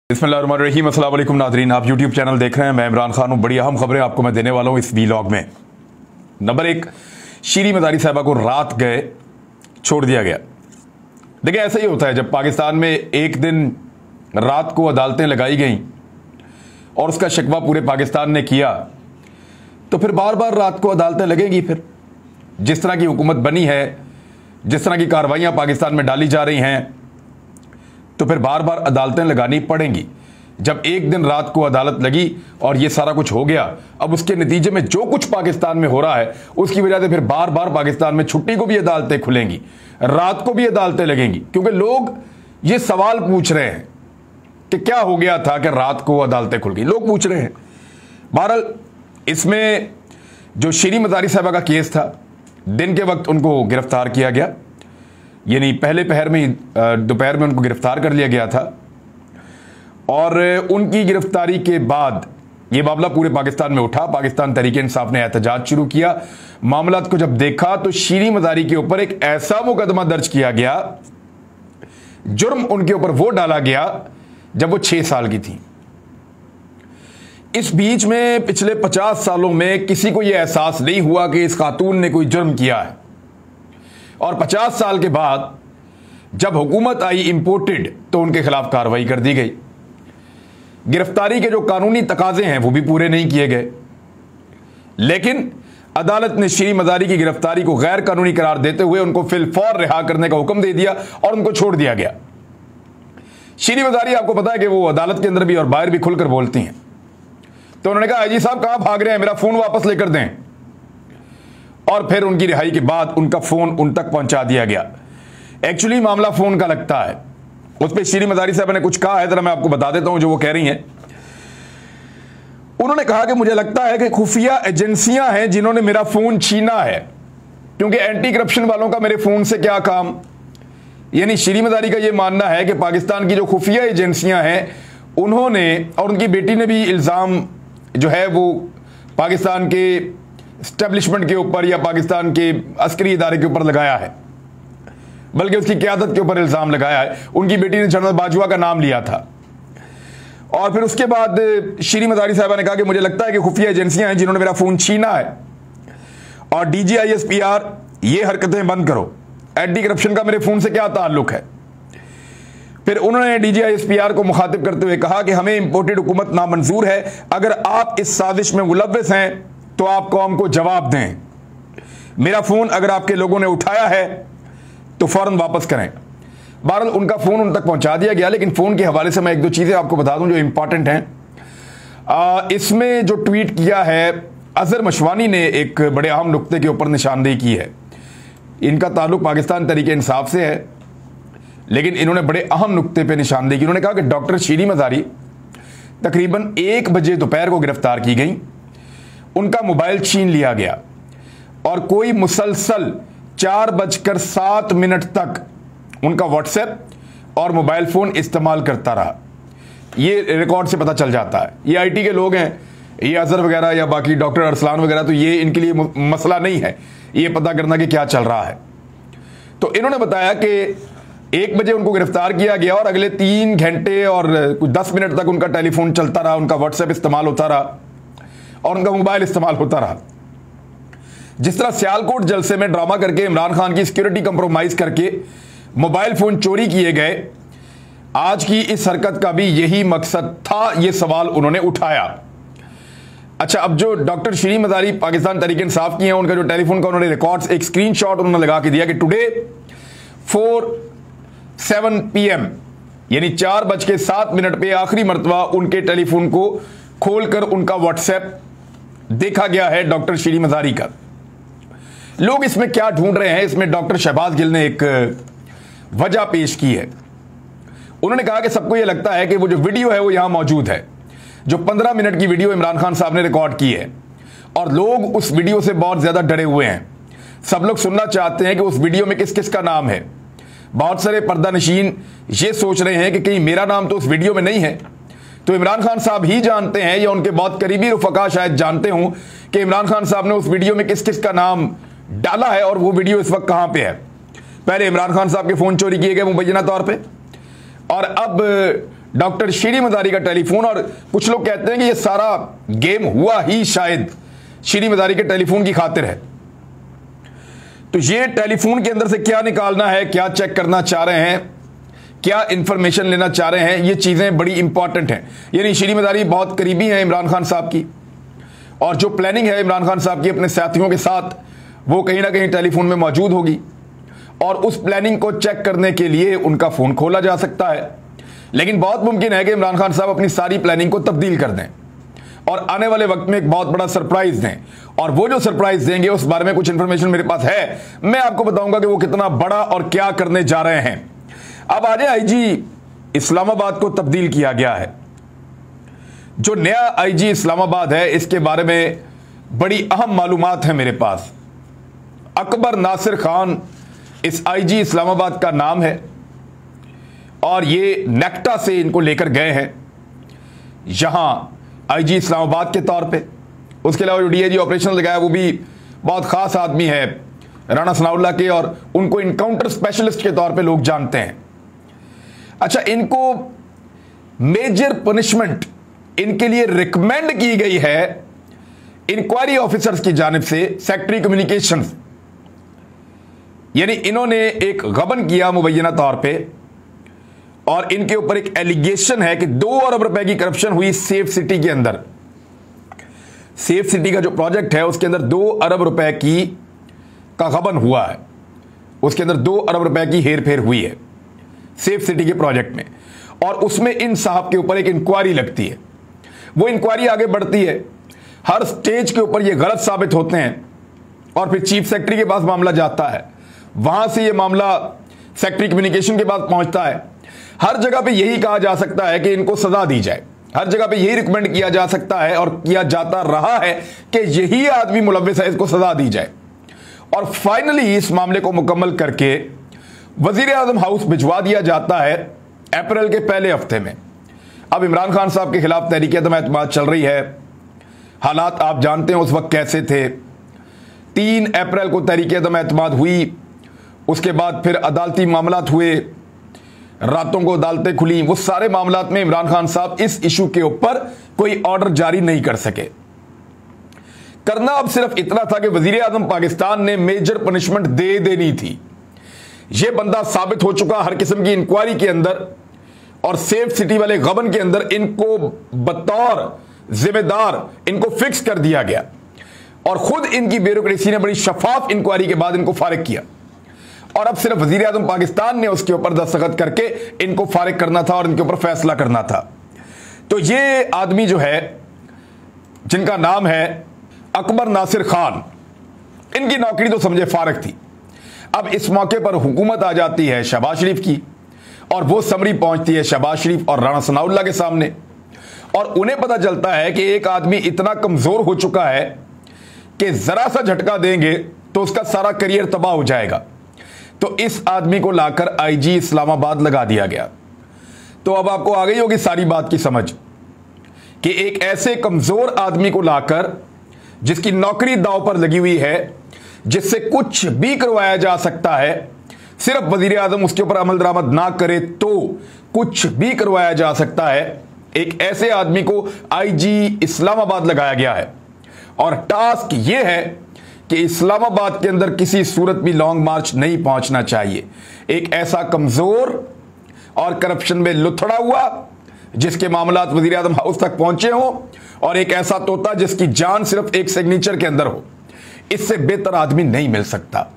बिस्मिल्लाहिर्रहमानिर्रहीम। अस्सलाम वालेकुम नाज़रीन, आप यूट्यूब चैनल देख रहे हैं। मैं इमरान खान हूँ। बड़ी अहम खबरें आपको मैं देने वाला हूँ इस वीलॉग में। नंबर 1, शीरी मज़ारी साहिबा को रात गए छोड़ दिया गया। देखिए, ऐसा ही होता है जब पाकिस्तान में एक दिन रात को अदालतें लगाई गई और उसका शिकवा पूरे पाकिस्तान ने किया, तो फिर बार बार रात को अदालतें लगेंगी। फिर जिस तरह की हुकूमत बनी है, जिस तरह की कार्रवाइयाँ पाकिस्तान में डाली जा रही हैं, तो फिर बार बार अदालतें लगानी पड़ेंगी। जब एक दिन रात को अदालत लगी और ये सारा कुछ हो गया, अब उसके नतीजे में जो कुछ पाकिस्तान में हो रहा है उसकी वजह से फिर बार बार पाकिस्तान में छुट्टी को भी अदालतें खुलेंगी, रात को भी अदालतें लगेंगी, क्योंकि लोग ये सवाल पूछ रहे हैं कि क्या हो गया था कि रात को अदालतें खुल गई। लोग पूछ रहे हैं। बहरहाल, इसमें जो शीरी मज़ारी साहिबा का केस था, दिन के वक्त उनको गिरफ्तार किया गया, यानी पहले पहर में, दोपहर में उनको गिरफ्तार कर लिया गया था। और उनकी गिरफ्तारी के बाद ये मामला पूरे पाकिस्तान में उठा। पाकिस्तान तहरीक इंसाफ ने एहतजाज शुरू किया। मामला को जब देखा तो शीरी मज़ारी के ऊपर एक ऐसा मुकदमा दर्ज किया गया, जुर्म उनके ऊपर वो डाला गया जब वो 6 साल की थी। इस बीच में पिछले 50 सालों में किसी को यह एहसास नहीं हुआ कि इस खातून ने कोई जुर्म किया है। और 50 साल के बाद जब हुकूमत आई इंपोर्टेड, तो उनके खिलाफ कार्रवाई कर दी गई। गिरफ्तारी के जो कानूनी तकाजे हैं वो भी पूरे नहीं किए गए, लेकिन अदालत ने शीरी मज़ारी की गिरफ्तारी को गैर कानूनी करार देते हुए उनको फिलफौर रिहा करने का हुक्म दे दिया और उनको छोड़ दिया गया। शीरी मज़ारी, आपको पता है कि वो अदालत के अंदर भी और बाहर भी खुलकर बोलती हैं। तो उन्होंने कहा, जी साहब कहां भाग रहे हैं, मेरा फोन वापस लेकर दें। और फिर उनकी रिहाई के बाद उनका फोन उन तक पहुंचा दिया गया। एक्चुअली मामला फोन का लगता है। उस पर शीरी मज़ारी साहब ने कुछ कहा है, जरा मैं आपको बता देता हूं जो वो कह रही हैं। उन्होंने कहा कि मुझे लगता है कि खुफिया एजेंसियां हैं जिन्होंने मेरा फोन छीना है, क्योंकि एंटी करप्शन वालों का मेरे फोन से क्या काम। यानी शीरी मज़ारी का यह मानना है कि पाकिस्तान की जो खुफिया एजेंसियां हैं उन्होंने, और उनकी बेटी ने भी इल्ज़ाम जो है वो पाकिस्तान के एस्टेब्लिशमेंट के ऊपर या पाकिस्तान के अस्करी इदारे के ऊपर लगाया है, बल्कि उसकी क़यादत के ऊपर इल्ज़ाम लगाया है। उनकी बेटी ने जनरल बाजवा का नाम लिया था। और फिर उसके बाद शीरी मज़ारी साहिबा ने कहा कि मुझे लगता है कि खुफिया एजेंसियां हैं जिन्होंने मेरा फ़ोन छीना है, और DGISPR ये हरकतें बंद करो, एंटी करप्शन का मेरे फ़ोन से क्या ताल्लुक है। फिर उन्होंने DGISPR को मुखातिब करते हुए कहा कि हमें इंपोर्टेड हुकूमत नामंजूर है, अगर आप इस साजिश में मुलव्वस हैं तो आप कौम को जवाब दें। मेरा फ़ोन अगर आपके लोगों ने उठाया है तो फ़ौरन वापस करें। बहरहाल, उनका फ़ोन उन तक पहुंचा दिया गया। लेकिन फ़ोन के हवाले से मैं 1-2 चीज़ें आपको बता दूं जो इंपॉर्टेंट हैं। इसमें जो ट्वीट किया है अज़हर मशवानी ने, एक बड़े अहम नुक्ते के ऊपर निशानदेही की है। इनका ताल्लुक पाकिस्तान तहरीक इंसाफ से है, लेकिन इन्होंने बड़े अहम नुक्ते पर निशानदेही की। उन्होंने कहा कि डॉक्टर शीरी मज़ारी तकरीबन 1 बजे दोपहर को गिरफ्तार की गई, उनका मोबाइल छीन लिया गया और कोई मुसलसल 4:07 तक उनका व्हाट्सएप और मोबाइल फ़ोन इस्तेमाल करता रहा। ये रिकॉर्ड से पता चल जाता है। ये IT के लोग हैं, ये अज़हर वगैरह या बाकी डॉक्टर अरसलान वगैरह, तो ये इनके लिए मसला नहीं है ये पता करना कि क्या चल रहा है। तो इन्होंने बताया कि 1 बजे उनको गिरफ्तार किया गया और अगले 3 घंटे और कुछ 10 मिनट तक उनका टेलीफोन चलता रहा, उनका व्हाट्सएप इस्तेमाल होता रहा और उनका मोबाइल इस्तेमाल होता रहा। जिस तरह सियालकोट जलसे में ड्रामा करके इमरान खान की सिक्योरिटी कंप्रोमाइज करके मोबाइल फोन चोरी किए गए, आज की इस हरकत का भी यही मकसद था, यह सवाल उन्होंने उठाया। अच्छा, अब जो डॉक्टर शीरी मज़ारी पाकिस्तान तहरीक इंसाफ की हैं, उनका जो टेलीफोन का उन्होंने रिकॉर्ड्स, एक स्क्रीनशॉट उन्होंने लगा के दिया कि टुडे 4:07 PM यानी 4:07 पे आखिरी मरतबा उनके टेलीफोन को खोलकर उनका व्हाट्सएप देखा गया है डॉक्टर शीरी मज़ारी का। लोग इसमें क्या ढूंढ रहे हैं, इसमें डॉक्टर शहबाज गिल ने एक वजह पेश की है। उन्होंने कहा कि सबको यह लगता है कि वो जो वीडियो है वो यहां मौजूद है, जो 15 मिनट की वीडियो इमरान खान साहब ने रिकॉर्ड की है, और लोग उस वीडियो से बहुत ज्यादा डरे हुए हैं। सब लोग सुनना चाहते हैं कि उस वीडियो में किस किस का नाम है। बहुत सारे पर्दा नशीन ये सोच रहे हैं कि कहीं मेरा नाम तो उस वीडियो में नहीं है। तो इमरान खान साहब ही जानते हैं या उनके बहुत करीबी रुफका शायद जानते हों कि इमरान खान साहब ने उस वीडियो में किस किस का नाम डाला है और वो वीडियो इस वक्त कहां पे है। पहले इमरान खान साहब के फोन चोरी किए गए मुबैना तौर पे, और अब डॉक्टर शीरी मदारी का टेलीफोन, और कुछ लोग कहते हैं कि ये सारा गेम हुआ ही शायद शीरी मदारी के टेलीफोन की खातिर है। तो ये टेलीफोन के अंदर से क्या निकालना है, क्या चेक करना चाह रहे हैं, क्या इंफॉर्मेशन लेना चाह रहे हैं, ये चीजें बड़ी इंपॉर्टेंट हैं। यानी शीरी मदारी बहुत करीबी हैं इमरान खान साहब की, और जो प्लानिंग है इमरान खान साहब की अपने साथियों के साथ, वो कहीं ना कहीं टेलीफोन में मौजूद होगी, और उस प्लानिंग को चेक करने के लिए उनका फोन खोला जा सकता है। लेकिन बहुत मुमकिन है कि इमरान खान साहब अपनी सारी प्लानिंग को तब्दील कर दें और आने वाले वक्त में एक बहुत बड़ा सरप्राइज दें, और वो जो सरप्राइज देंगे उस बारे में कुछ इंफॉर्मेशन मेरे पास है, मैं आपको बताऊंगा कि वो कितना बड़ा और क्या करने जा रहे हैं। अब आज आईजी इस्लामाबाद को तब्दील किया गया है। जो नया आईजी इस्लामाबाद है इसके बारे में बड़ी अहम मालूमात है मेरे पास। अकबर नासिर खान इस आईजी इस्लामाबाद का नाम है, और ये नेक्टा से इनको लेकर गए हैं यहां आईजी इस्लामाबाद के तौर पे। उसके अलावा जो डीआईजी ऑपरेशन लगाया वो भी बहुत खास आदमी है राणा सनाउल्लाह के, और उनको इनकाउंटर स्पेशलिस्ट के तौर पे लोग जानते हैं। अच्छा, इनको मेजर पनिशमेंट इनके लिए रिकमेंड की गई है इंक्वायरी ऑफिसर्स की जानिब से, सेक्रेटरी कम्युनिकेशंस। यानी इन्होंने एक गबन किया मुबैना तौर पे, और इनके ऊपर एक एलिगेशन है कि 2 अरब रुपए की करप्शन हुई सेफ सिटी के अंदर। सेफ सिटी का जो प्रोजेक्ट है उसके अंदर 2 अरब रुपए का गबन हुआ है, उसके अंदर 2 अरब रुपए की हेरफेर हुई है सेफ सिटी के प्रोजेक्ट में, और उसमें इन साहब के ऊपर एक इंक्वायरी लगती है। वो इंक्वायरी आगे बढ़ती है, हर स्टेज के ऊपर ये गलत साबित होते हैं, और फिर चीफ सेक्रेटरी के पास मामला जाता है, वहां से ये मामला सेक्रेटरी कम्युनिकेशन के पास पहुंचता है। हर जगह पे यही कहा जा सकता है कि इनको सजा दी जाए, हर जगह पे यही रिकमेंड किया जा सकता है और किया जाता रहा है कि यही आदमी मुलव्विस है, इसको सजा दी जाए। और फाइनली इस मामले को मुकम्मल करके वजीर आजम हाउस भिजवा दिया जाता है अप्रैल के पहले हफ्ते में। अब इमरान खान साहब के खिलाफ तहरीक-ए-एतमाद चल रही है। हालात आप जानते हैं उस वक्त कैसे थे। 3 अप्रैल को तहरीक-ए-एतमाद हुई, उसके बाद फिर अदालती मामलात हुए, रातों को अदालतें खुली। वो सारे मामलात में इमरान खान साहब इस इशू के ऊपर कोई ऑर्डर जारी नहीं कर सके। करना अब सिर्फ इतना था कि वजीर आजम पाकिस्तान ने मेजर पनिशमेंट दे देनी थी। यह बंदा साबित हो चुका हर किस्म की इंक्वायरी के अंदर, और सेफ सिटी वाले गबन के अंदर इनको बतौर जिम्मेदार इनको फिक्स कर दिया गया, और खुद इनकी ब्यूरोक्रेसी ने बड़ी शफाफ इंक्वायरी के बाद इनको फारिग किया, और अब सिर्फ वजीर आजम पाकिस्तान ने उसके ऊपर दस्तखत करके इनको फारिग करना था और इनके ऊपर फैसला करना था। तो ये आदमी जो है, जिनका नाम है अकबर नासिर खान, इनकी नौकरी तो समझे फारिग थी। अब इस मौके पर हुकूमत आ जाती है शहबाज शरीफ की, और वो समरी पहुंचती है शहबाज शरीफ और राणा सनाउल्लाह के सामने, और उन्हें पता चलता है कि एक आदमी इतना कमजोर हो चुका है कि जरा सा झटका देंगे तो उसका सारा करियर तबाह हो जाएगा। तो इस आदमी को लाकर आईजी इस्लामाबाद लगा दिया गया। तो अब आपको आ गई होगी सारी बात की समझ कि एक ऐसे कमजोर आदमी को लाकर, जिसकी नौकरी दांव पर लगी हुई है, जिससे कुछ भी करवाया जा सकता है, सिर्फ वजीर आजम उसके ऊपर अमल दरामद ना करे तो कुछ भी करवाया जा सकता है, एक ऐसे आदमी को आईजी इस्लामाबाद लगाया गया है। और टास्क यह है कि इस्लामाबाद के अंदर किसी सूरत भी लॉन्ग मार्च नहीं पहुंचना चाहिए। एक ऐसा कमजोर और करप्शन में लुथड़ा हुआ, जिसके मामलात वजीर आजम हाउस तक पहुंचे हों, और एक ऐसा तोता जिसकी जान सिर्फ एक सिग्नेचर के अंदर हो। इससे बेहतर आदमी नहीं मिल सकता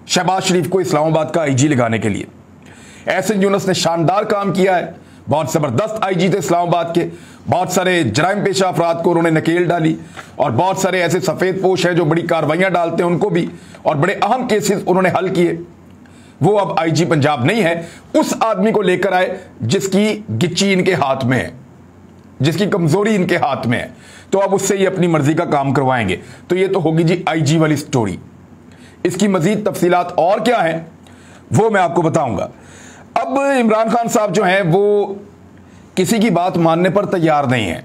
शहबाज शरीफ को इस्लामाबाद का आईजी लगाने के लिए। एहसन यूनुस ने शानदार काम किया है, बहुत जबरदस्त आईजी थे इस्लामाबाद के, बहुत सारे जराइम पेशा अफराद को उन्होंने नकेल डाली, और बहुत सारे ऐसे सफेद पोश हैं जो बड़ी कार्रवाइयां डालते हैं उनको भी, और बड़े अहम केसेस उन्होंने हल किए। वो अब आईजी पंजाब नहीं है, उस आदमी को लेकर आए जिसकी गिच्ची इनके हाथ में है, जिसकी कमजोरी इनके हाथ में है, तो अब उससे ये अपनी मर्जी का काम करवाएंगे। तो ये तो होगी जी आईजी वाली स्टोरी। इसकी मजीद तफसीलात और क्या है वो मैं आपको बताऊंगा। अब इमरान खान साहब जो हैं वो किसी की बात मानने पर तैयार नहीं है।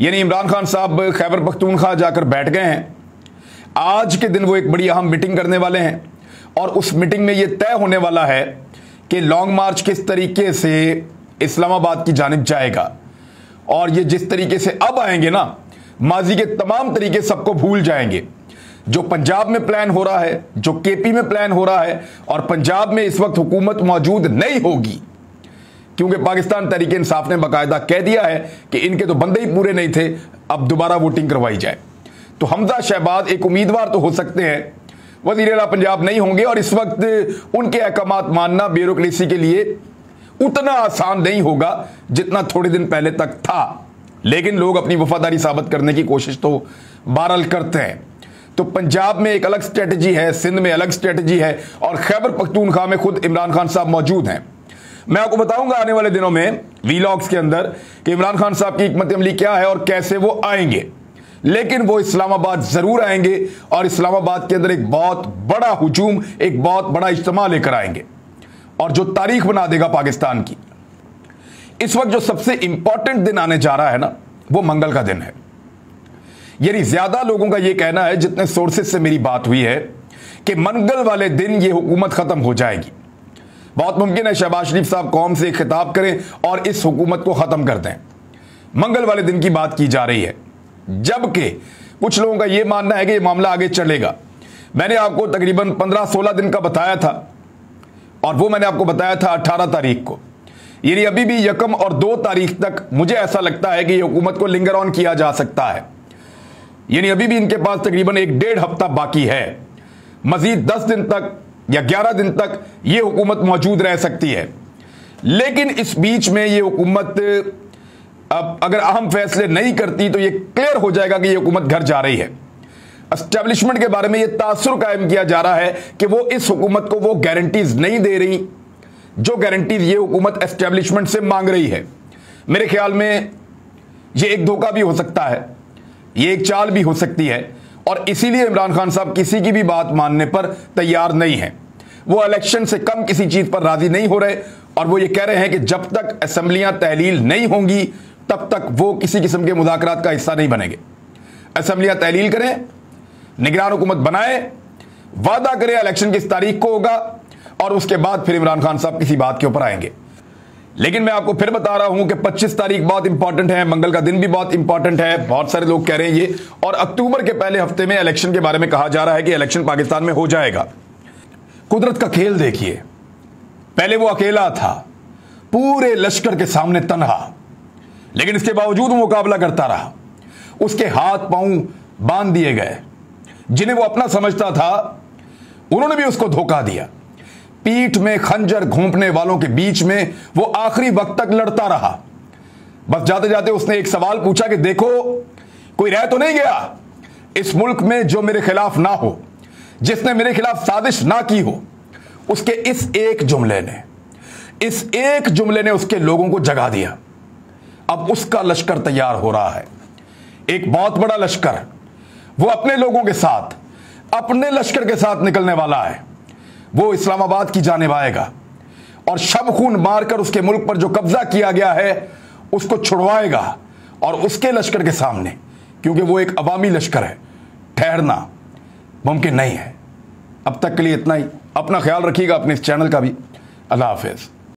यानी इमरान खान साहब खैबर पख्तूनख्वा जाकर बैठ गए हैं। आज के दिन वो एक बड़ी अहम मीटिंग करने वाले हैं, और उस मीटिंग में ये तय होने वाला है कि लॉन्ग मार्च किस तरीके से इस्लामाबाद की जानिब जाएगा। और ये जिस तरीके से अब आएंगे ना, माजी के तमाम तरीके सबको भूल जाएंगे। जो पंजाब में प्लान हो रहा है, जो केपी में प्लान हो रहा है, और पंजाब में इस वक्त हुकूमत मौजूद नहीं होगी, क्योंकि पाकिस्तान तहरीक इंसाफ ने बाकायदा कह दिया है कि इनके तो बंदे ही पूरे नहीं थे, अब दोबारा वोटिंग करवाई जाए। तो हमजा शहबाज एक उम्मीदवार तो हो सकते हैं, वज़ीर आला पंजाब नहीं होंगे। और इस वक्त उनके अहकामात मानना ब्यूरोक्रेसी के लिए उतना आसान नहीं होगा जितना थोड़े दिन पहले तक था। लेकिन लोग अपनी वफादारी साबित करने की कोशिश तो बहरहाल करते हैं। तो पंजाब में एक अलग स्ट्रेटजी है, सिंध में अलग स्ट्रेटजी है, और खैबर पख्तूनख्वा में खुद इमरान खान साहब मौजूद हैं। मैं आपको बताऊंगा आने वाले दिनों में वीलॉग्स के अंदर कि इमरान खान साहब की हिकमत अमली क्या है और कैसे वो आएंगे। लेकिन वो इस्लामाबाद जरूर आएंगे, और इस्लामाबाद के अंदर एक बहुत बड़ा हुजूम, एक बहुत बड़ा इज्तिमा लेकर आएंगे, और जो तारीख बना देगा पाकिस्तान की। इस वक्त जो सबसे इंपॉर्टेंट दिन आने जा रहा है ना, वो मंगल का दिन है। यानी ज्यादा लोगों का यह कहना है, जितने सोर्सेज से मेरी बात हुई है, कि मंगल वाले दिन यह हुकूमत खत्म हो जाएगी। बहुत मुमकिन है शहबाज शरीफ साहब कौम से खिताब करें और इस हुकूमत को खत्म कर दें। मंगल वाले दिन की बात की जा रही है, जबकि कुछ लोगों का यह मानना है कि यह मामला आगे चलेगा। मैंने आपको तकरीबन 15-16 दिन का बताया था, और वो मैंने आपको बताया था 18 तारीख को। यानी अभी भी 1 और 2 तारीख तक मुझे ऐसा लगता है कि यह हुकूमत को लिंगर ऑन किया जा सकता है। यानी अभी भी इनके पास तकरीबन 1-1.5 हफ्ता बाकी है। मजीद 10 दिन तक या 11 दिन तक यह हुकूमत मौजूद रह सकती है। लेकिन इस बीच में यह हुकूमत अब अगर अहम फैसले नहीं करती तो यह क्लियर हो जाएगा कि यह हुकूमत घर जा रही है। एस्टेब्लिशमेंट के बारे में यह तासुर कायम किया जा रहा है कि वो इस हुकूमत को वो गारंटीज नहीं दे रही जो गारंटीज ये हुकूमत एस्टेब्लिशमेंट से मांग रही है। मेरे ख्याल में यह एक धोखा भी हो सकता है, यह एक चाल भी हो सकती है, और इसीलिए इमरान खान साहब किसी की भी बात मानने पर तैयार नहीं है। वो इलेक्शन से कम किसी चीज पर राजी नहीं हो रहे, और वो ये कह रहे हैं कि जब तक असेंबलियां तहलील नहीं होंगी तब तक वो किसी किस्म के मुज़ाकरात का हिस्सा नहीं बनेंगे। असेंबलियां तहलील करें, निगरान हुकूमत बनाए, वादा करें इलेक्शन की इस तारीख को होगा, और उसके बाद फिर इमरान खान साहब किसी बात के ऊपर आएंगे। लेकिन मैं आपको फिर बता रहा हूं कि 25 तारीख बहुत इंपॉर्टेंट है, मंगल का दिन भी बहुत इंपॉर्टेंट है। बहुत सारे लोग कह रहे हैं ये, और अक्टूबर के पहले हफ्ते में इलेक्शन के बारे में कहा जा रहा है कि इलेक्शन पाकिस्तान में हो जाएगा। कुदरत का खेल देखिए, पहले वो अकेला था, पूरे लश्कर के सामने तन्हा, लेकिन इसके बावजूद वो मुकाबला करता रहा। उसके हाथ पांव बांध दिए गए, जिन्हें वो अपना समझता था उन्होंने भी उसको धोखा दिया। पीठ में खंजर घोंपने वालों के बीच में वो आखिरी वक्त तक लड़ता रहा। बस जाते जाते उसने एक सवाल पूछा कि देखो, कोई रह तो नहीं गया इस मुल्क में जो मेरे खिलाफ ना हो, जिसने मेरे खिलाफ साजिश ना की हो। उसके इस एक जुमले ने उसके लोगों को जगा दिया। अब उसका लश्कर तैयार हो रहा है, एक बहुत बड़ा लश्कर। वो अपने लोगों के साथ, अपने लश्कर के साथ निकलने वाला है। वो इस्लामाबाद की जानिब आएगा और शब खून मारकर उसके मुल्क पर जो कब्जा किया गया है उसको छुड़वाएगा, और उसके लश्कर के सामने, क्योंकि वो एक अवामी लश्कर है, ठहरना मुमकिन नहीं है। अब तक के लिए इतना ही। अपना ख्याल रखिएगा, अपने इस चैनल का भी। अल्लाह हाफिज़।